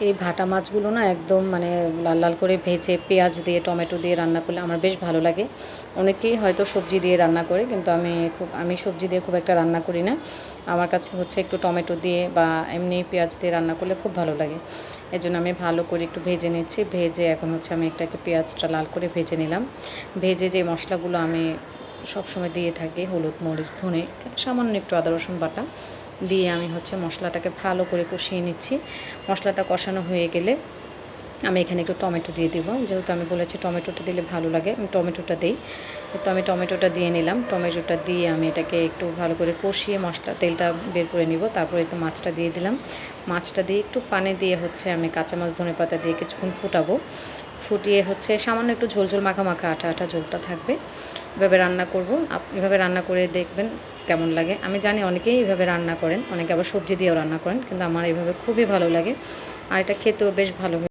এই ভাটা মাছগুলো না একদম মানে লাল লাল করে ভেজে পেঁয়াজ দিয়ে টমেটো দিয়ে রান্না করলে আমার বেশ ভালো লাগে। অনেকেই হয়তো সবজি দিয়ে রান্না করে, কিন্তু আমি সবজি দিয়ে খুব একটা রান্না করি না। আমার কাছে হচ্ছে একটু টমেটো দিয়ে বা এমনি পেঁয়াজ দিয়ে রান্না করলে খুব ভালো লাগে। এজন্য আমি ভালো করে একটু ভেজে নিচ্ছি। ভেজে এখন হচ্ছে আমি এটাকে পেঁয়াজটা লাল করে ভেজে নিলাম। ভেজে যে মশলাগুলো আমি সবসময় দিয়ে থাকি, হলুদ, মরিচ, ধনে, সামান্য একটু আদা রসুন বাটা দিয়ে আমি হচ্ছে মশলাটাকে ভালো করে কষিয়ে নিচ্ছি। মশলাটা কষানো হয়ে গেলে আমি এখানে একটু টমেটো দিয়ে দিব। যেহেতু আমি বলেছি টমেটোটা দিলে ভালো লাগে, আমি টমেটোটা দিই। তো আমি টমেটোটা দিয়ে নিলাম। টমেটোটা দিয়ে আমি এটাকে একটু ভালো করে কষিয়ে তেলটা বের করে নিব। তারপরে তো মাছটা দিয়ে দিলাম। মাছটা দিয়ে একটু পানি দিয়ে হচ্ছে আমি কাঁচা মাছ ধনেপাতা দিয়ে কিছুক্ষণ ফুটাবো। ফুটিয়ে হচ্ছে সামান্য একটু ঝোল ঝোল মাখা মাখা আঠা আঠা ঝোলটা থাকবে। এভাবে রান্না করব। এভাবে রান্না করে দেখবেন কেমন লাগে। আমি জানি অনেকেই এভাবে রান্না করেন, অনেকে আবার সবজি দিয়েও রান্না করেন, কিন্তু আমার এভাবে খুবই ভালো লাগে। আর এটা খেতেও বেশ ভালো।